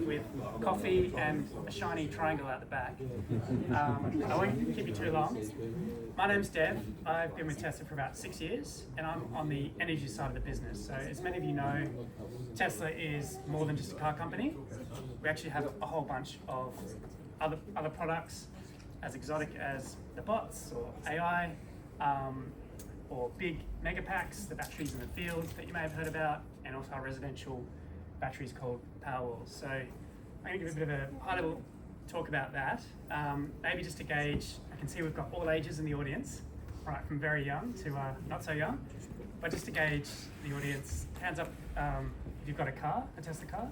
with coffee and a shiny triangle out the back. I won't keep you too long. My name's Dev. I've been with Tesla for about 6 years and I'm on the energy side of the business. So as many of you know, Tesla is more than just a car company. We actually have a whole bunch of other products as exotic as the bots or AI, or big mega packs, the batteries in the field that you may have heard about, and also our residential batteries called Powerwalls. So I'm going to give a bit of a high level talk about that. Maybe just to gauge, I can see we've got all ages in the audience, right from very young to not so young. But just to gauge the audience, hands up if you've got a car, a Tesla car,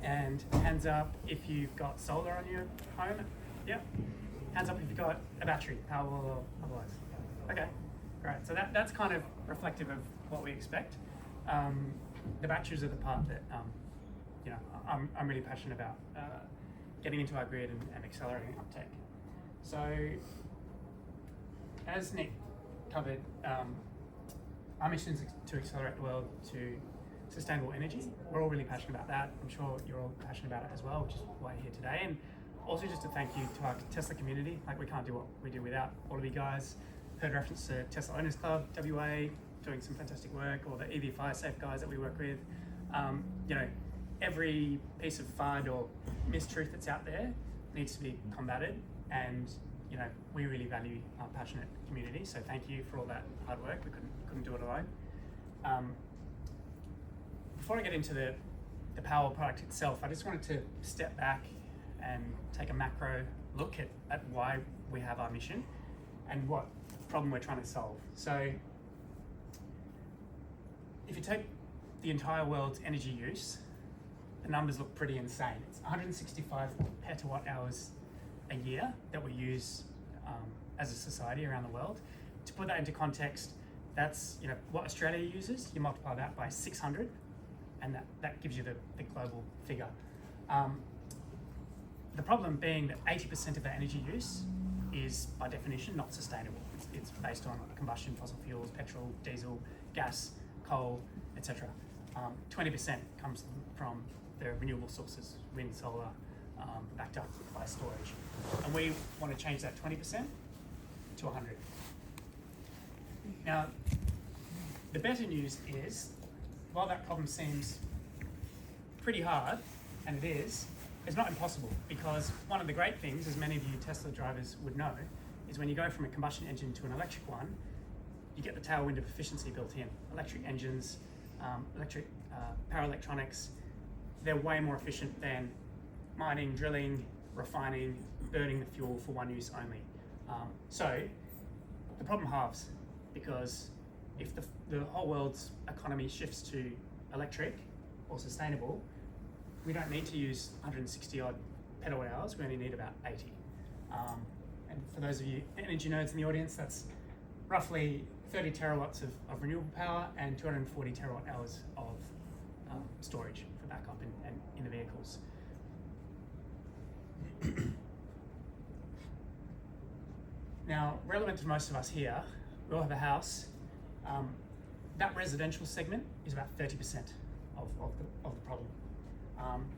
and hands up if you've got solar on your home. Yep. Hands up if you've got a battery, Powerwall or otherwise. Okay, great. So that's kind of reflective of what we expect. The batteries are the part that I'm really passionate about, getting into our grid and accelerating uptake. So as Nick covered, our mission is to accelerate the world to sustainable energy. We're all really passionate about that. I'm sure you're all passionate about it as well, which is why you're here today. And also just to thank you to our Tesla community. Like, we can't do what we do without all of you guys. Heard reference to Tesla Owners Club, WA, doing some fantastic work, or the EV Fire Safe guys that we work with. Every piece of FUD or mistruth that's out there needs to be combated, and we really value our passionate community. So thank you for all that hard work. We couldn't do it alone. Before I get into the Power product itself, I just wanted to step back and take a macro look at why we have our mission and what problem we're trying to solve. So if you take the entire world's energy use, the numbers look pretty insane. It's 165 petawatt hours a year that we use as a society around the world. To put that into context, that's what Australia uses. You multiply that by 600, and that gives you the global figure. The problem being that 80% of our energy use is by definition not sustainable. It's based on combustion, fossil fuels, petrol, diesel, gas, coal, etc. 20% comes from the renewable sources, wind, solar, backed up by storage. And we want to change that 20% to 100. Now, the better news is, while that problem seems pretty hard, and it is, it's not impossible, because one of the great things, as many of you Tesla drivers would know, is when you go from a combustion engine to an electric one, you get the tailwind of efficiency built in. Electric engines, electric power electronics, they're way more efficient than mining, drilling, refining, burning the fuel for one use only. So the problem halves, because if the whole world's economy shifts to electric or sustainable, we don't need to use 160 odd petawatt hours, we only need about 80. And for those of you energy nerds in the audience, that's roughly 30 terawatts of renewable power and 240 terawatt hours of storage for backup and in the vehicles. Now, relevant to most of us here, we all have a house. That residential segment is about 30% of the problem.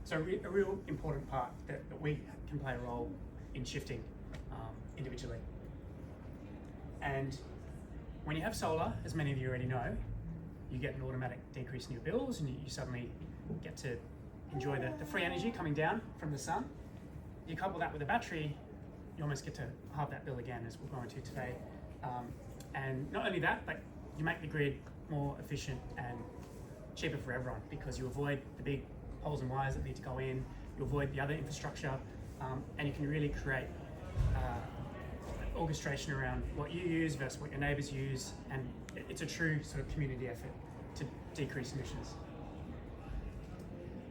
So a real important part that we can play a role in shifting individually. And when you have solar, as many of you already know, you get an automatic decrease in your bills, and you suddenly get to enjoy the free energy coming down from the sun. You couple that with a battery, you almost get to halve that bill again, as we'll go into today. And not only that, but you make the grid more efficient and cheaper for everyone, because you avoid the big poles and wires that need to go in, you avoid the other infrastructure, and you can really create orchestration around what you use versus what your neighbours use, and it's a true sort of community effort to decrease emissions.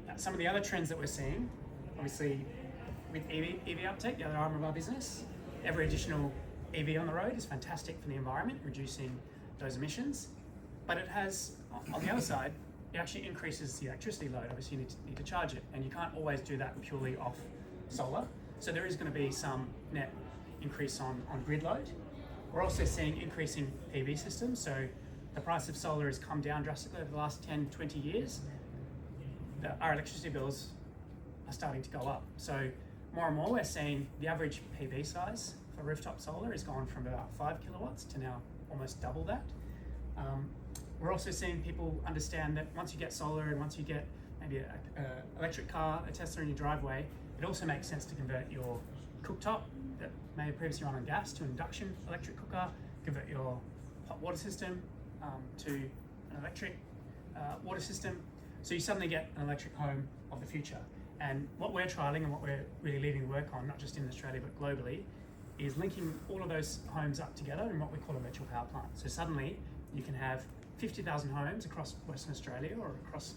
Now, some of the other trends that we're seeing, obviously with EV uptake, the other arm of our business, every additional EV on the road is fantastic for the environment, reducing those emissions, but it has, on the other side, it actually increases the electricity load. Obviously you need to charge it, and you can't always do that purely off solar. So there is going to be some net increase on grid load. We're also seeing increasing PV systems. So the price of solar has come down drastically over the last 10, 20 years. Our electricity bills are starting to go up. So more and more we're seeing the average PV size for rooftop solar has gone from about 5 kilowatts to now almost double that. We're also seeing people understand that once you get solar and once you get maybe an electric car, a Tesla in your driveway, it also makes sense to convert your cooktop that may have previously run on gas to an induction electric cooker, convert your hot water system to an electric water system. So you suddenly get an electric home of the future. And what we're trialing and what we're really leading the work on, not just in Australia but globally, is linking all of those homes up together in what we call a virtual power plant. So suddenly you can have 50,000 homes across Western Australia or across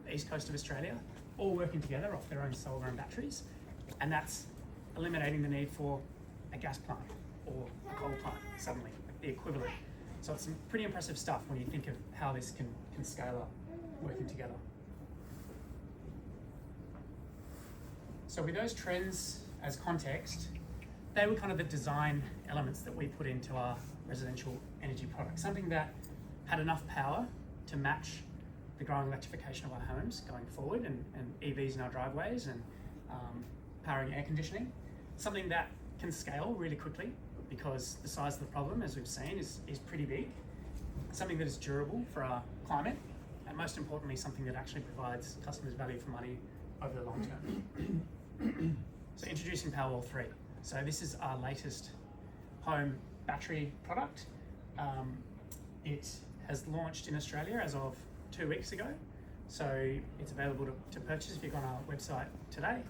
the east coast of Australia, all working together off their own solar and batteries. And that's eliminating the need for a gas plant or a coal plant suddenly, like the equivalent. So it's some pretty impressive stuff when you think of how this can scale up working together. So with those trends as context, they were kind of the design elements that we put into our residential energy product. Something that had enough power to match the growing electrification of our homes going forward and EVs in our driveways and powering air conditioning. Something that can scale really quickly because the size of the problem, as we've seen, is pretty big. Something that is durable for our climate, and most importantly, something that actually provides customers value for money over the long term. So introducing Powerwall 3. So this is our latest home battery product. It has launched in Australia as of 2 weeks ago. So it's available to purchase if you go on our website today.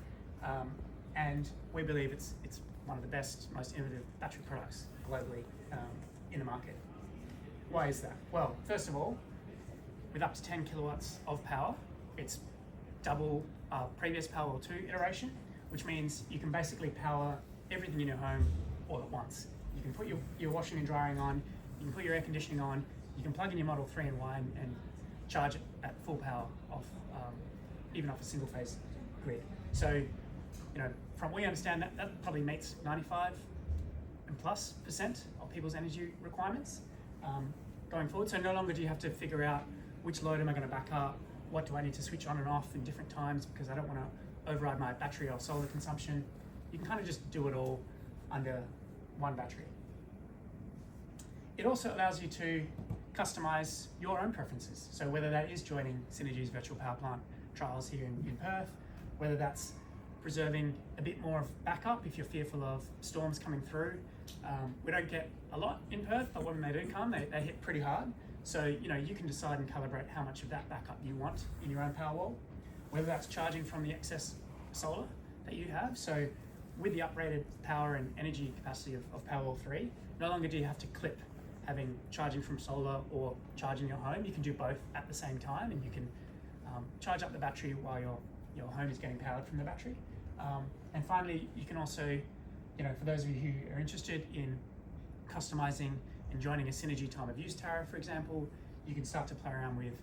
And we believe it's one of the best, most innovative battery products globally in the market. Why is that? Well, first of all, with up to 10 kilowatts of power, it's double our previous Powerwall 2 iteration, which means you can basically power everything in your home all at once. You can put your washing and drying on, you can put your air conditioning on, you can plug in your Model 3 and Y and charge it at full power off, even off a single phase grid. So, you know, from what we understand, that probably meets 95% and plus of people's energy requirements going forward. So no longer do you have to figure out which load am I going to back up, what do I need to switch on and off in different times because I don't want to override my battery or solar consumption. You can kind of just do it all under one battery. It also allows you to customize your own preferences. So whether that is joining Synergy's virtual power plant trials here in Perth, whether that's preserving a bit more of backup if you're fearful of storms coming through. We don't get a lot in Perth, but when they do come, they hit pretty hard. So, you know, you can decide and calibrate how much of that backup you want in your own Powerwall, whether that's charging from the excess solar that you have. So with the upgraded power and energy capacity of Powerwall 3, no longer do you have to clip having charging from solar or charging your home. You can do both at the same time, and you can charge up the battery while your home is getting powered from the battery. And finally, you can also, you know, for those of you who are interested in customizing and joining a Synergy time of use tariff, for example, you can start to play around with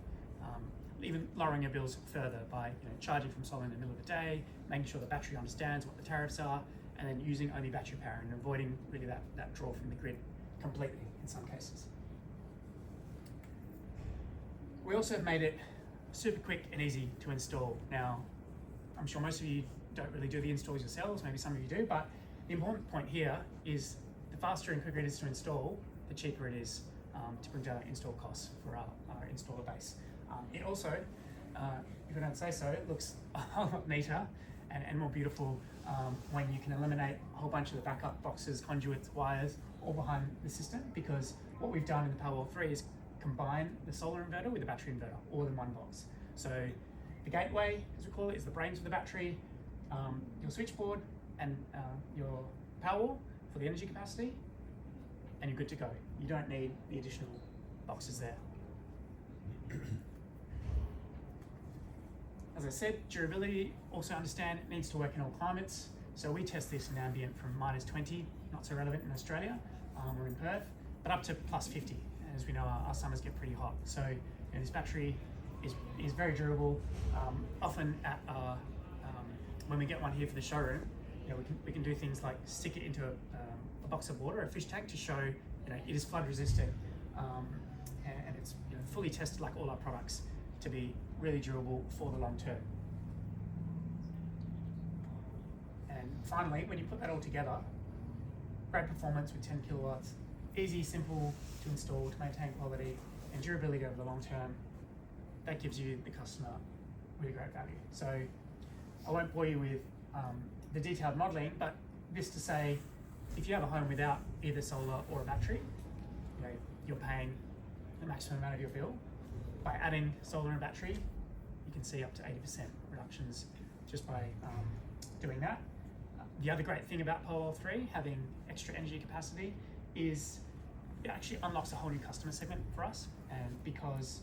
even lowering your bills further by, you know, charging from solar in the middle of the day, making sure the battery understands what the tariffs are, and then using only battery power and avoiding really that draw from the grid completely in some cases. We also have made it super quick and easy to install. Now, I'm sure most of you don't really do the installs yourselves, maybe some of you do, but the important point here is the faster and quicker it is to install, the cheaper it is to bring down install costs for our installer base. It also, if I don't say so, it looks a whole lot neater and more beautiful when you can eliminate a whole bunch of the backup boxes, conduits, wires, all behind the system, because what we've done in the Powerwall 3 is combine the solar inverter with the battery inverter, all in one box. So the gateway, as we call it, is the brains of the battery, your switchboard and your Powerwall for the energy capacity, and you're good to go. You don't need the additional boxes there. As I said, durability, also understand it needs to work in all climates. So we test this in ambient from -20, not so relevant in Australia, or in Perth, but up to +50. As we know, our summers get pretty hot. So, you know, this battery is very durable. Often at our, when we get one here for the showroom, you know, we can do things like stick it into a box of water, a fish tank, to show, you know, it is flood resistant, and it's, you know, fully tested like all our products to be really durable for the long term. finally, when you put that all together, great performance with 10 kilowatts, easy, simple to install, to maintain quality, and durability over the long term, that gives you, the customer, really great value. So I won't bore you with the detailed modelling, but this to say, if you have a home without either solar or a battery, you're paying the maximum amount of your bill. By adding solar and battery, you can see up to 80% reductions just by doing that. The other great thing about Power 3, having extra energy capacity, is it actually unlocks a whole new customer segment for us, and because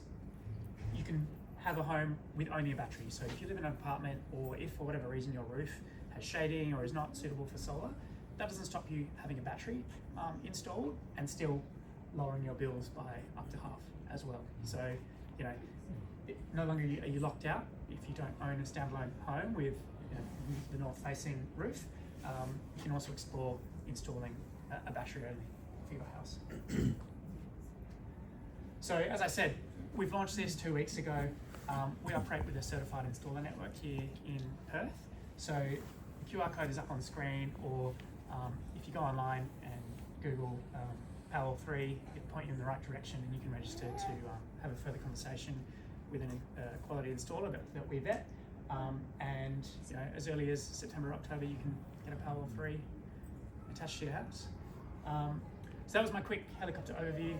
you can have a home with only a battery. So if you live in an apartment, or if for whatever reason your roof has shading or is not suitable for solar, that doesn't stop you having a battery installed and still lowering your bills by up to half as well. So, no longer are you locked out if you don't own a standalone home with the north-facing roof. You can also explore installing a battery only for your house. So, as I said, we've launched this 2 weeks ago. We operate with a certified installer network here in Perth. So the QR code is up on the screen, or if you go online and Google Power 3, it'll point you in the right direction, and you can register to have a further conversation with a quality installer that we vet. And as early as September, October, you can get a Power 3 attached to your house. So that was my quick helicopter overview.